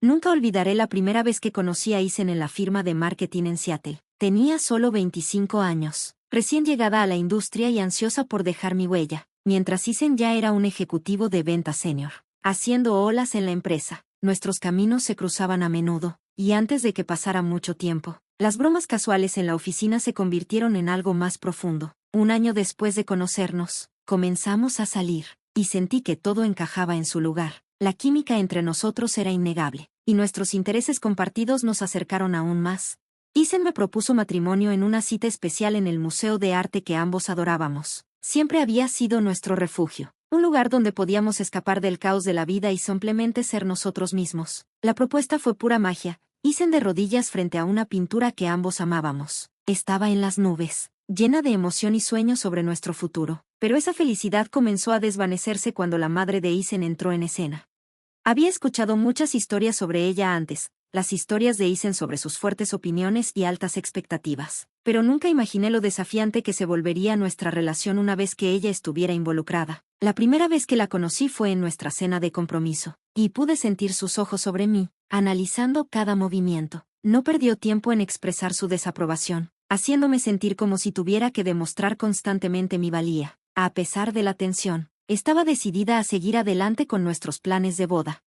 Nunca olvidaré la primera vez que conocí a Isen en la firma de marketing en Seattle. Tenía solo 25 años, recién llegada a la industria y ansiosa por dejar mi huella, mientras Isen ya era un ejecutivo de venta senior, haciendo olas en la empresa. Nuestros caminos se cruzaban a menudo, y antes de que pasara mucho tiempo, las bromas casuales en la oficina se convirtieron en algo más profundo. Un año después de conocernos, comenzamos a salir, y sentí que todo encajaba en su lugar. La química entre nosotros era innegable, y nuestros intereses compartidos nos acercaron aún más. Isen me propuso matrimonio en una cita especial en el Museo de Arte que ambos adorábamos. Siempre había sido nuestro refugio, un lugar donde podíamos escapar del caos de la vida y simplemente ser nosotros mismos. La propuesta fue pura magia. Isen de rodillas frente a una pintura que ambos amábamos. Estaba en las nubes, llena de emoción y sueños sobre nuestro futuro, pero esa felicidad comenzó a desvanecerse cuando la madre de Isen entró en escena. Había escuchado muchas historias sobre ella antes, las historias de Isen sobre sus fuertes opiniones y altas expectativas, pero nunca imaginé lo desafiante que se volvería nuestra relación una vez que ella estuviera involucrada. La primera vez que la conocí fue en nuestra cena de compromiso, y pude sentir sus ojos sobre mí, analizando cada movimiento. No perdió tiempo en expresar su desaprobación, haciéndome sentir como si tuviera que demostrar constantemente mi valía. A pesar de la tensión, estaba decidida a seguir adelante con nuestros planes de boda.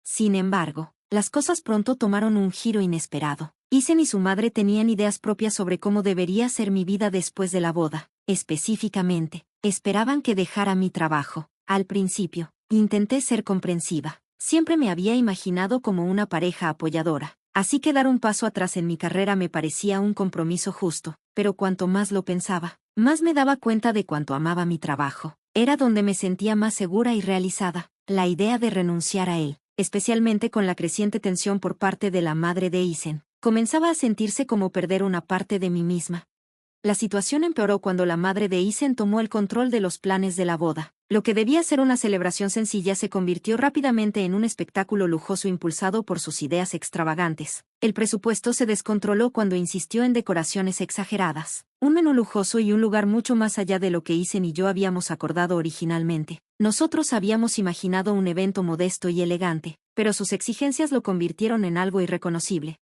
Sin embargo, las cosas pronto tomaron un giro inesperado. Isen y su madre tenían ideas propias sobre cómo debería ser mi vida después de la boda. Específicamente, esperaban que dejara mi trabajo. Al principio, intenté ser comprensiva. Siempre me había imaginado como una pareja apoyadora, así que dar un paso atrás en mi carrera me parecía un compromiso justo, pero cuanto más lo pensaba, más me daba cuenta de cuánto amaba mi trabajo. Era donde me sentía más segura y realizada. La idea de renunciar a él, especialmente con la creciente tensión por parte de la madre de Isen, comenzaba a sentirse como perder una parte de mí misma. La situación empeoró cuando la madre de Isen tomó el control de los planes de la boda. Lo que debía ser una celebración sencilla se convirtió rápidamente en un espectáculo lujoso impulsado por sus ideas extravagantes. El presupuesto se descontroló cuando insistió en decoraciones exageradas, un menú lujoso y un lugar mucho más allá de lo que Isen y yo habíamos acordado originalmente. Nosotros habíamos imaginado un evento modesto y elegante, pero sus exigencias lo convirtieron en algo irreconocible.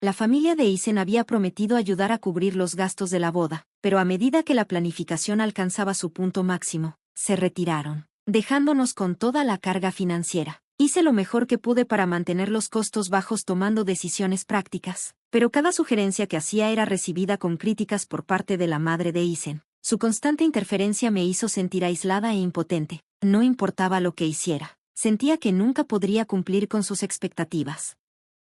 La familia de Isen había prometido ayudar a cubrir los gastos de la boda, pero a medida que la planificación alcanzaba su punto máximo, se retiraron, dejándonos con toda la carga financiera. Hice lo mejor que pude para mantener los costos bajos tomando decisiones prácticas, pero cada sugerencia que hacía era recibida con críticas por parte de la madre de Isen. Su constante interferencia me hizo sentir aislada e impotente. No importaba lo que hiciera, sentía que nunca podría cumplir con sus expectativas.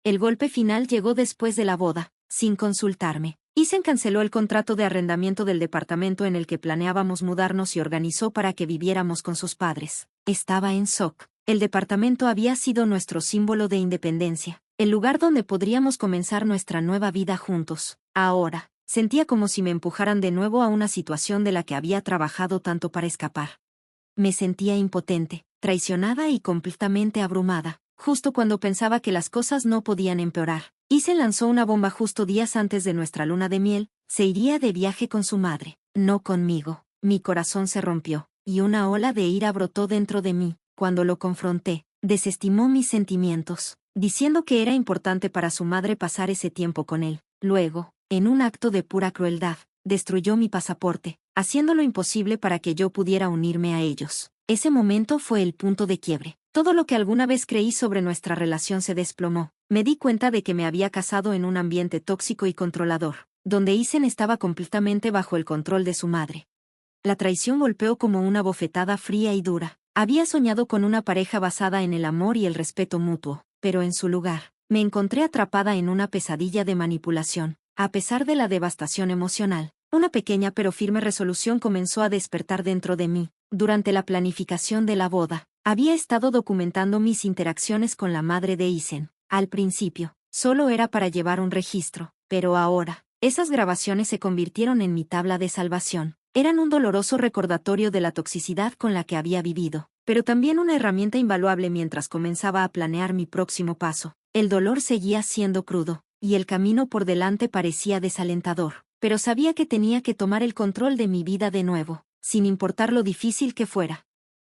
El golpe final llegó después de la boda, sin consultarme. Isen canceló el contrato de arrendamiento del departamento en el que planeábamos mudarnos y organizó para que viviéramos con sus padres. Estaba en shock. El departamento había sido nuestro símbolo de independencia, el lugar donde podríamos comenzar nuestra nueva vida juntos. Ahora, sentía como si me empujaran de nuevo a una situación de la que había trabajado tanto para escapar. Me sentía impotente, traicionada y completamente abrumada. Justo cuando pensaba que las cosas no podían empeorar, Isen lanzó una bomba justo días antes de nuestra luna de miel. Se iría de viaje con su madre, no conmigo. Mi corazón se rompió, y una ola de ira brotó dentro de mí. Cuando lo confronté, desestimó mis sentimientos, diciendo que era importante para su madre pasar ese tiempo con él. Luego, en un acto de pura crueldad, destruyó mi pasaporte, haciendo lo imposible para que yo pudiera unirme a ellos. Ese momento fue el punto de quiebre. Todo lo que alguna vez creí sobre nuestra relación se desplomó. Me di cuenta de que me había casado en un ambiente tóxico y controlador, donde Isen estaba completamente bajo el control de su madre. La traición golpeó como una bofetada fría y dura. Había soñado con una pareja basada en el amor y el respeto mutuo, pero en su lugar, me encontré atrapada en una pesadilla de manipulación. A pesar de la devastación emocional, una pequeña pero firme resolución comenzó a despertar dentro de mí. Durante la planificación de la boda, había estado documentando mis interacciones con la madre de Isen. Al principio, solo era para llevar un registro, pero ahora, esas grabaciones se convirtieron en mi tabla de salvación. Eran un doloroso recordatorio de la toxicidad con la que había vivido, pero también una herramienta invaluable mientras comenzaba a planear mi próximo paso. El dolor seguía siendo crudo, y el camino por delante parecía desalentador, pero sabía que tenía que tomar el control de mi vida de nuevo, sin importar lo difícil que fuera.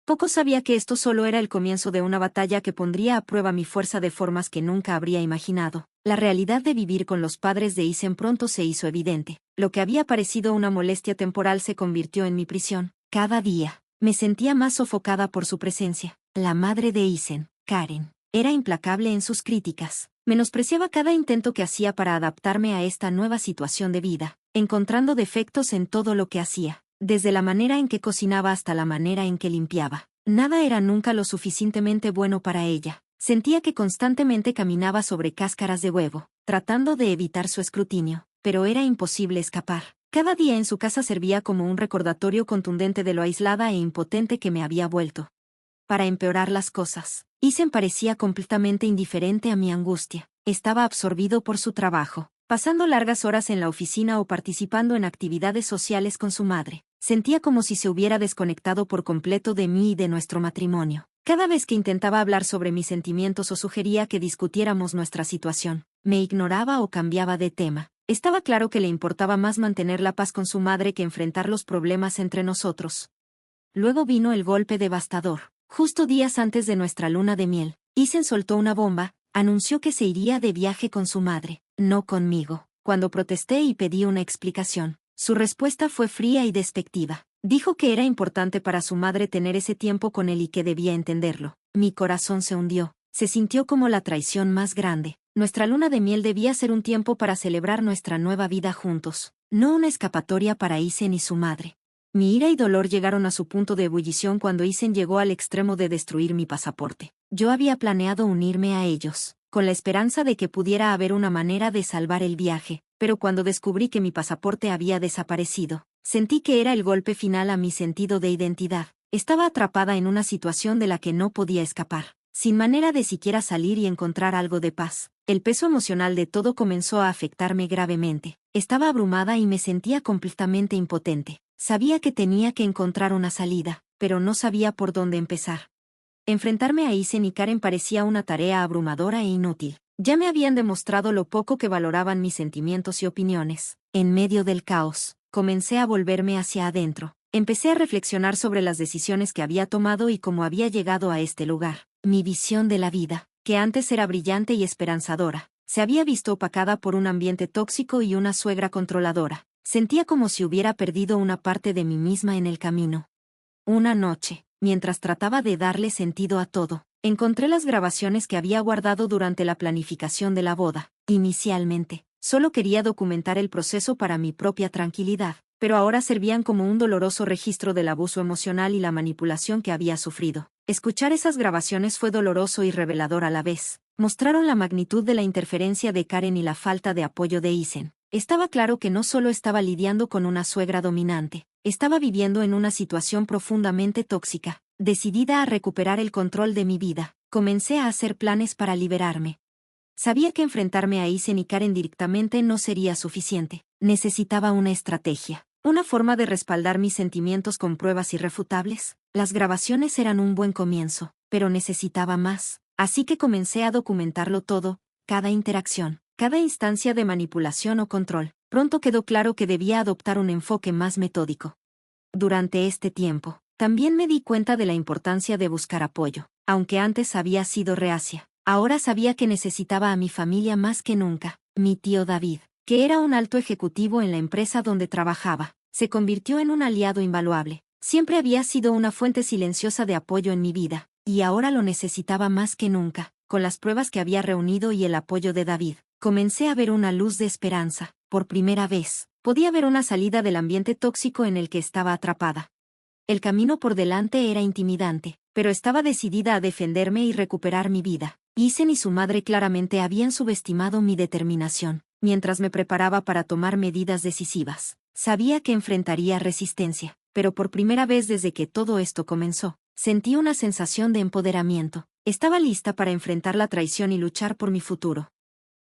Poco sabía que esto solo era el comienzo de una batalla que pondría a prueba mi fuerza de formas que nunca habría imaginado. La realidad de vivir con los padres de Isen pronto se hizo evidente. Lo que había parecido una molestia temporal se convirtió en mi prisión. Cada día, me sentía más sofocada por su presencia. La madre de Isen, Karen, era implacable en sus críticas. Menospreciaba cada intento que hacía para adaptarme a esta nueva situación de vida, encontrando defectos en todo lo que hacía. Desde la manera en que cocinaba hasta la manera en que limpiaba. Nada era nunca lo suficientemente bueno para ella. Sentía que constantemente caminaba sobre cáscaras de huevo, tratando de evitar su escrutinio, pero era imposible escapar. Cada día en su casa servía como un recordatorio contundente de lo aislada e impotente que me había vuelto. Para empeorar las cosas, Isen parecía completamente indiferente a mi angustia. Estaba absorbido por su trabajo, pasando largas horas en la oficina o participando en actividades sociales con su madre. Sentía como si se hubiera desconectado por completo de mí y de nuestro matrimonio. Cada vez que intentaba hablar sobre mis sentimientos o sugería que discutiéramos nuestra situación, me ignoraba o cambiaba de tema. Estaba claro que le importaba más mantener la paz con su madre que enfrentar los problemas entre nosotros. Luego vino el golpe devastador. Justo días antes de nuestra luna de miel, Isen soltó una bomba, anunció que se iría de viaje con su madre, no conmigo. Cuando protesté y pedí una explicación, su respuesta fue fría y despectiva. Dijo que era importante para su madre tener ese tiempo con él y que debía entenderlo. Mi corazón se hundió. Se sintió como la traición más grande. Nuestra luna de miel debía ser un tiempo para celebrar nuestra nueva vida juntos, no una escapatoria para Isen y su madre. Mi ira y dolor llegaron a su punto de ebullición cuando Isen llegó al extremo de destruir mi pasaporte. Yo había planeado unirme a ellos, con la esperanza de que pudiera haber una manera de salvar el viaje, pero cuando descubrí que mi pasaporte había desaparecido, sentí que era el golpe final a mi sentido de identidad. Estaba atrapada en una situación de la que no podía escapar, sin manera de siquiera salir y encontrar algo de paz. El peso emocional de todo comenzó a afectarme gravemente. Estaba abrumada y me sentía completamente impotente. Sabía que tenía que encontrar una salida, pero no sabía por dónde empezar. Enfrentarme a Isen y Karen parecía una tarea abrumadora e inútil. Ya me habían demostrado lo poco que valoraban mis sentimientos y opiniones. En medio del caos, comencé a volverme hacia adentro. Empecé a reflexionar sobre las decisiones que había tomado y cómo había llegado a este lugar. Mi visión de la vida, que antes era brillante y esperanzadora, se había visto opacada por un ambiente tóxico y una suegra controladora. Sentía como si hubiera perdido una parte de mí misma en el camino. Una noche, mientras trataba de darle sentido a todo, encontré las grabaciones que había guardado durante la planificación de la boda. Inicialmente, solo quería documentar el proceso para mi propia tranquilidad, pero ahora servían como un doloroso registro del abuso emocional y la manipulación que había sufrido. Escuchar esas grabaciones fue doloroso y revelador a la vez. Mostraron la magnitud de la interferencia de Karen y la falta de apoyo de Isen. Estaba claro que no solo estaba lidiando con una suegra dominante, estaba viviendo en una situación profundamente tóxica. Decidida a recuperar el control de mi vida, comencé a hacer planes para liberarme. Sabía que enfrentarme a Isen y Karen directamente no sería suficiente. Necesitaba una estrategia, una forma de respaldar mis sentimientos con pruebas irrefutables. Las grabaciones eran un buen comienzo, pero necesitaba más. Así que comencé a documentarlo todo, cada interacción, cada instancia de manipulación o control. Pronto quedó claro que debía adoptar un enfoque más metódico. Durante este tiempo, también me di cuenta de la importancia de buscar apoyo. Aunque antes había sido reacia, ahora sabía que necesitaba a mi familia más que nunca. Mi tío David, que era un alto ejecutivo en la empresa donde trabajaba, se convirtió en un aliado invaluable. Siempre había sido una fuente silenciosa de apoyo en mi vida, y ahora lo necesitaba más que nunca. Con las pruebas que había reunido y el apoyo de David, comencé a ver una luz de esperanza. Por primera vez, podía ver una salida del ambiente tóxico en el que estaba atrapada. El camino por delante era intimidante, pero estaba decidida a defenderme y recuperar mi vida. Isen y su madre claramente habían subestimado mi determinación. Mientras me preparaba para tomar medidas decisivas, sabía que enfrentaría resistencia, pero por primera vez desde que todo esto comenzó, sentí una sensación de empoderamiento. Estaba lista para enfrentar la traición y luchar por mi futuro.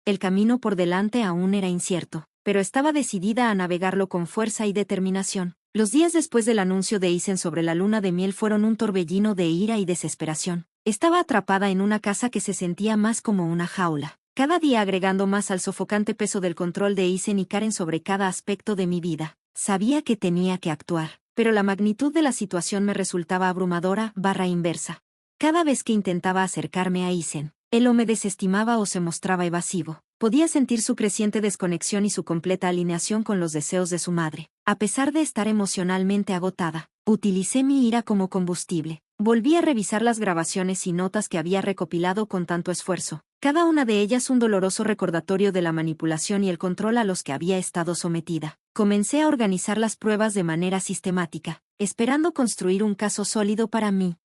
El camino por delante aún era incierto, pero estaba decidida a navegarlo con fuerza y determinación. Los días después del anuncio de Isen sobre la luna de miel fueron un torbellino de ira y desesperación. Estaba atrapada en una casa que se sentía más como una jaula, cada día agregando más al sofocante peso del control de Isen y Karen sobre cada aspecto de mi vida. Sabía que tenía que actuar. pero la magnitud de la situación me resultaba abrumadora, inversa. Cada vez que intentaba acercarme a Isen, él o me desestimaba o se mostraba evasivo. Podía sentir su creciente desconexión y su completa alineación con los deseos de su madre. A pesar de estar emocionalmente agotada, utilicé mi ira como combustible. Volví a revisar las grabaciones y notas que había recopilado con tanto esfuerzo, cada una de ellas un doloroso recordatorio de la manipulación y el control a los que había estado sometida. Comencé a organizar las pruebas de manera sistemática, esperando construir un caso sólido para mí.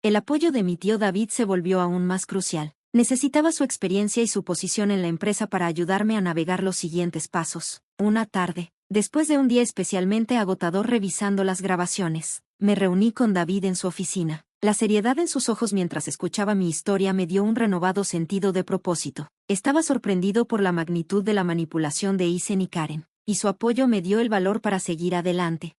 El apoyo de mi tío David se volvió aún más crucial. Necesitaba su experiencia y su posición en la empresa para ayudarme a navegar los siguientes pasos. Una tarde, después de un día especialmente agotador revisando las grabaciones, me reuní con David en su oficina. La seriedad en sus ojos mientras escuchaba mi historia me dio un renovado sentido de propósito. Estaba sorprendido por la magnitud de la manipulación de Isen y Karen, y su apoyo me dio el valor para seguir adelante.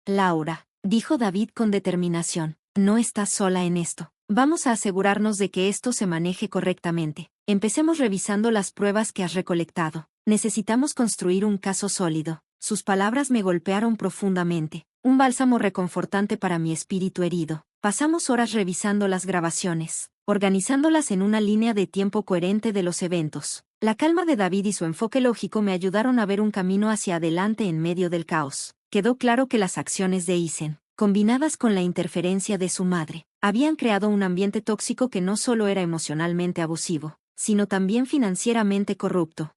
Laura, dijo David con determinación, no estás sola en esto. Vamos a asegurarnos de que esto se maneje correctamente. Empecemos revisando las pruebas que has recolectado. Necesitamos construir un caso sólido. Sus palabras me golpearon profundamente, un bálsamo reconfortante para mi espíritu herido. Pasamos horas revisando las grabaciones, organizándolas en una línea de tiempo coherente de los eventos. La calma de David y su enfoque lógico me ayudaron a ver un camino hacia adelante en medio del caos. Quedó claro que las acciones de Isen, combinadas con la interferencia de su madre, habían creado un ambiente tóxico que no solo era emocionalmente abusivo, sino también financieramente corrupto.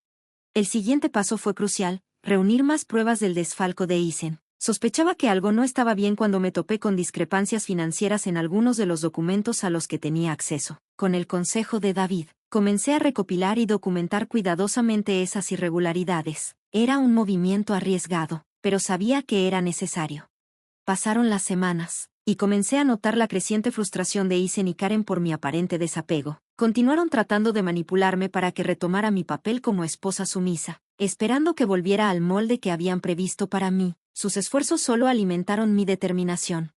El siguiente paso fue crucial, reunir más pruebas del desfalco de Isen. Sospechaba que algo no estaba bien cuando me topé con discrepancias financieras en algunos de los documentos a los que tenía acceso. Con el consejo de David, comencé a recopilar y documentar cuidadosamente esas irregularidades. Era un movimiento arriesgado, pero sabía que era necesario. Pasaron las semanas, y comencé a notar la creciente frustración de Isen y Karen por mi aparente desapego. Continuaron tratando de manipularme para que retomara mi papel como esposa sumisa, esperando que volviera al molde que habían previsto para mí. Sus esfuerzos solo alimentaron mi determinación.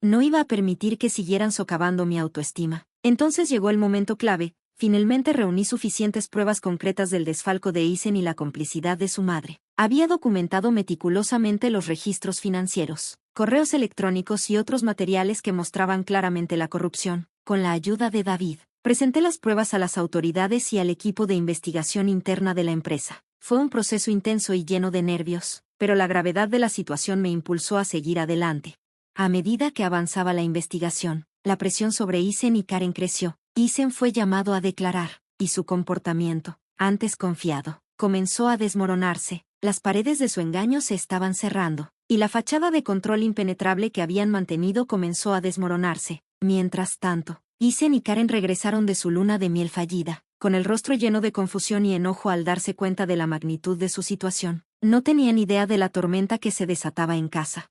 No iba a permitir que siguieran socavando mi autoestima. Entonces llegó el momento clave. Finalmente reuní suficientes pruebas concretas del desfalco de Isen y la complicidad de su madre. Había documentado meticulosamente los registros financieros, correos electrónicos y otros materiales que mostraban claramente la corrupción. Con la ayuda de David, presenté las pruebas a las autoridades y al equipo de investigación interna de la empresa. Fue un proceso intenso y lleno de nervios, pero la gravedad de la situación me impulsó a seguir adelante. A medida que avanzaba la investigación, la presión sobre Isen y Karen creció. Isen fue llamado a declarar, y su comportamiento, antes confiado, comenzó a desmoronarse. Las paredes de su engaño se estaban cerrando, y la fachada de control impenetrable que habían mantenido comenzó a desmoronarse. Mientras tanto, Isen y Karen regresaron de su luna de miel fallida, con el rostro lleno de confusión y enojo al darse cuenta de la magnitud de su situación. No tenían idea de la tormenta que se desataba en casa.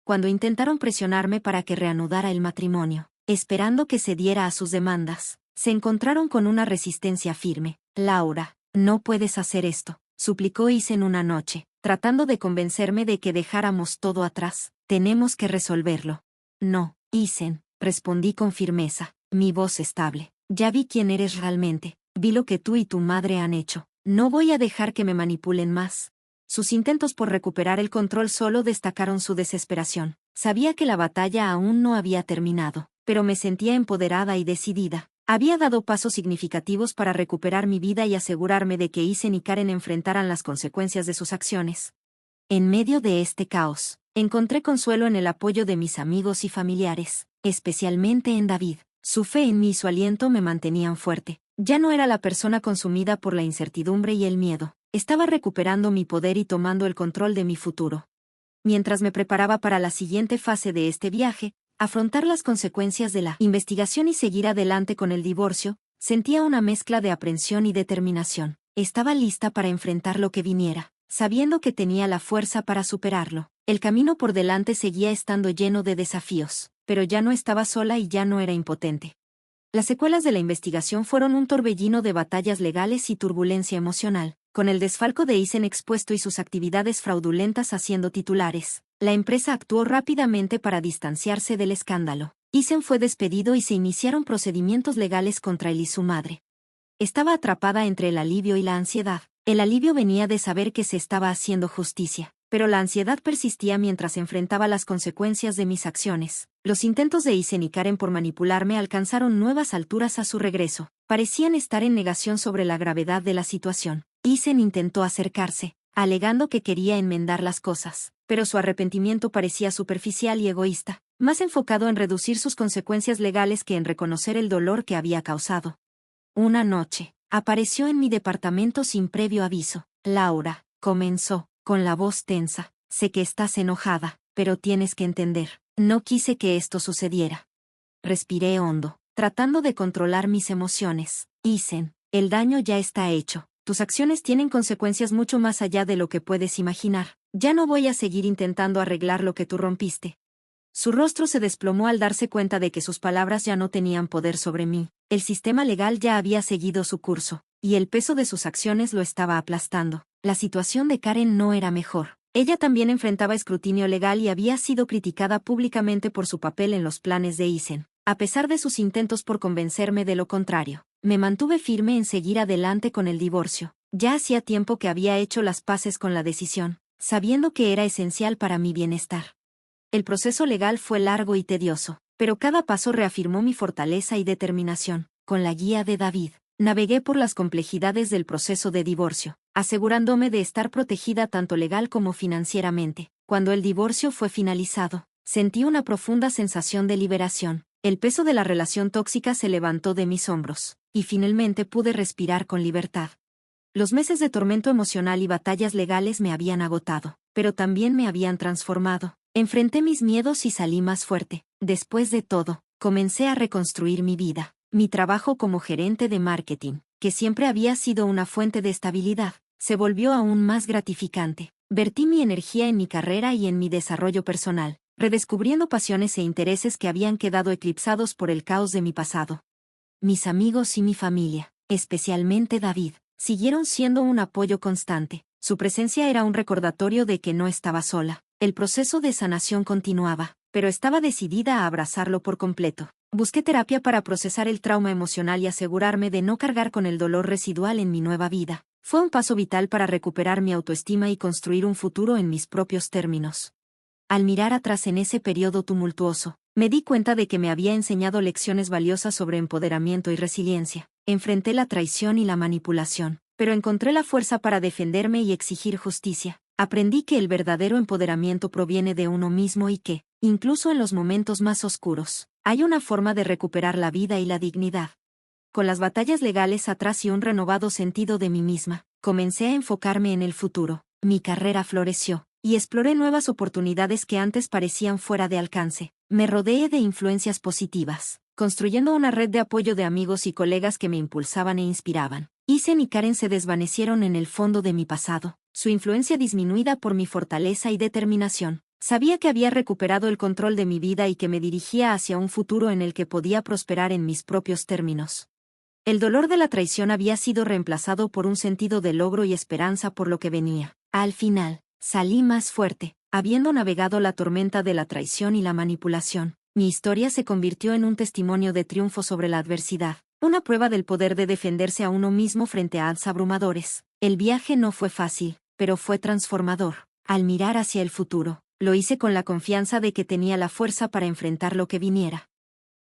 Cuando intentaron presionarme para que reanudara el matrimonio, esperando que cediera a sus demandas, se encontraron con una resistencia firme. Laura, no puedes hacer esto, suplicó Isen una noche, tratando de convencerme de que dejáramos todo atrás. Tenemos que resolverlo. No, Isen, respondí con firmeza, mi voz estable. Ya vi quién eres realmente, vi lo que tú y tu madre han hecho. No voy a dejar que me manipulen más. Sus intentos por recuperar el control solo destacaron su desesperación. Sabía que la batalla aún no había terminado, pero me sentía empoderada y decidida. Había dado pasos significativos para recuperar mi vida y asegurarme de que Isen y Karen enfrentaran las consecuencias de sus acciones. En medio de este caos, encontré consuelo en el apoyo de mis amigos y familiares, especialmente en David. Su fe en mí y su aliento me mantenían fuerte. Ya no era la persona consumida por la incertidumbre y el miedo. Estaba recuperando mi poder y tomando el control de mi futuro. Mientras me preparaba para la siguiente fase de este viaje, afrontar las consecuencias de la investigación y seguir adelante con el divorcio, sentía una mezcla de aprensión y determinación. Estaba lista para enfrentar lo que viniera, sabiendo que tenía la fuerza para superarlo. El camino por delante seguía estando lleno de desafíos, pero ya no estaba sola y ya no era impotente. Las secuelas de la investigación fueron un torbellino de batallas legales y turbulencia emocional. Con el desfalco de Isen expuesto y sus actividades fraudulentas haciendo titulares, la empresa actuó rápidamente para distanciarse del escándalo. Isen fue despedido y se iniciaron procedimientos legales contra él y su madre. Estaba atrapada entre el alivio y la ansiedad. El alivio venía de saber que se estaba haciendo justicia, pero la ansiedad persistía mientras enfrentaba las consecuencias de mis acciones. Los intentos de Isen y Karen por manipularme alcanzaron nuevas alturas a su regreso. Parecían estar en negación sobre la gravedad de la situación. Isen intentó acercarse, alegando que quería enmendar las cosas, pero su arrepentimiento parecía superficial y egoísta, más enfocado en reducir sus consecuencias legales que en reconocer el dolor que había causado. Una noche, apareció en mi departamento sin previo aviso. Laura, comenzó, con la voz tensa, sé que estás enojada, pero tienes que entender, no quise que esto sucediera. Respiré hondo, tratando de controlar mis emociones. Isen, el daño ya está hecho. Tus acciones tienen consecuencias mucho más allá de lo que puedes imaginar. Ya no voy a seguir intentando arreglar lo que tú rompiste. Su rostro se desplomó al darse cuenta de que sus palabras ya no tenían poder sobre mí. El sistema legal ya había seguido su curso, y el peso de sus acciones lo estaba aplastando. La situación de Karen no era mejor. Ella también enfrentaba escrutinio legal y había sido criticada públicamente por su papel en los planes de Isen. A pesar de sus intentos por convencerme de lo contrario, me mantuve firme en seguir adelante con el divorcio. Ya hacía tiempo que había hecho las paces con la decisión, sabiendo que era esencial para mi bienestar. El proceso legal fue largo y tedioso, pero cada paso reafirmó mi fortaleza y determinación. Con la guía de David, navegué por las complejidades del proceso de divorcio, asegurándome de estar protegida tanto legal como financieramente. Cuando el divorcio fue finalizado, sentí una profunda sensación de liberación. El peso de la relación tóxica se levantó de mis hombros, y finalmente pude respirar con libertad. Los meses de tormento emocional y batallas legales me habían agotado, pero también me habían transformado. Enfrenté mis miedos y salí más fuerte. Después de todo, comencé a reconstruir mi vida. Mi trabajo como gerente de marketing, que siempre había sido una fuente de estabilidad, se volvió aún más gratificante. Vertí mi energía en mi carrera y en mi desarrollo personal, redescubriendo pasiones e intereses que habían quedado eclipsados por el caos de mi pasado. Mis amigos y mi familia, especialmente David, siguieron siendo un apoyo constante. Su presencia era un recordatorio de que no estaba sola. El proceso de sanación continuaba, pero estaba decidida a abrazarlo por completo. Busqué terapia para procesar el trauma emocional y asegurarme de no cargar con el dolor residual en mi nueva vida. Fue un paso vital para recuperar mi autoestima y construir un futuro en mis propios términos. Al mirar atrás en ese periodo tumultuoso, me di cuenta de que me había enseñado lecciones valiosas sobre empoderamiento y resiliencia. Enfrenté la traición y la manipulación, pero encontré la fuerza para defenderme y exigir justicia. Aprendí que el verdadero empoderamiento proviene de uno mismo y que, incluso en los momentos más oscuros, hay una forma de recuperar la vida y la dignidad. Con las batallas legales atrás y un renovado sentido de mí misma, comencé a enfocarme en el futuro. Mi carrera floreció, y exploré nuevas oportunidades que antes parecían fuera de alcance. Me rodeé de influencias positivas, construyendo una red de apoyo de amigos y colegas que me impulsaban e inspiraban. Isen y Karen se desvanecieron en el fondo de mi pasado, su influencia disminuida por mi fortaleza y determinación. Sabía que había recuperado el control de mi vida y que me dirigía hacia un futuro en el que podía prosperar en mis propios términos. El dolor de la traición había sido reemplazado por un sentido de logro y esperanza por lo que venía. Al final, salí más fuerte, habiendo navegado la tormenta de la traición y la manipulación. Mi historia se convirtió en un testimonio de triunfo sobre la adversidad, una prueba del poder de defenderse a uno mismo frente a odds abrumadores. El viaje no fue fácil, pero fue transformador. Al mirar hacia el futuro, lo hice con la confianza de que tenía la fuerza para enfrentar lo que viniera.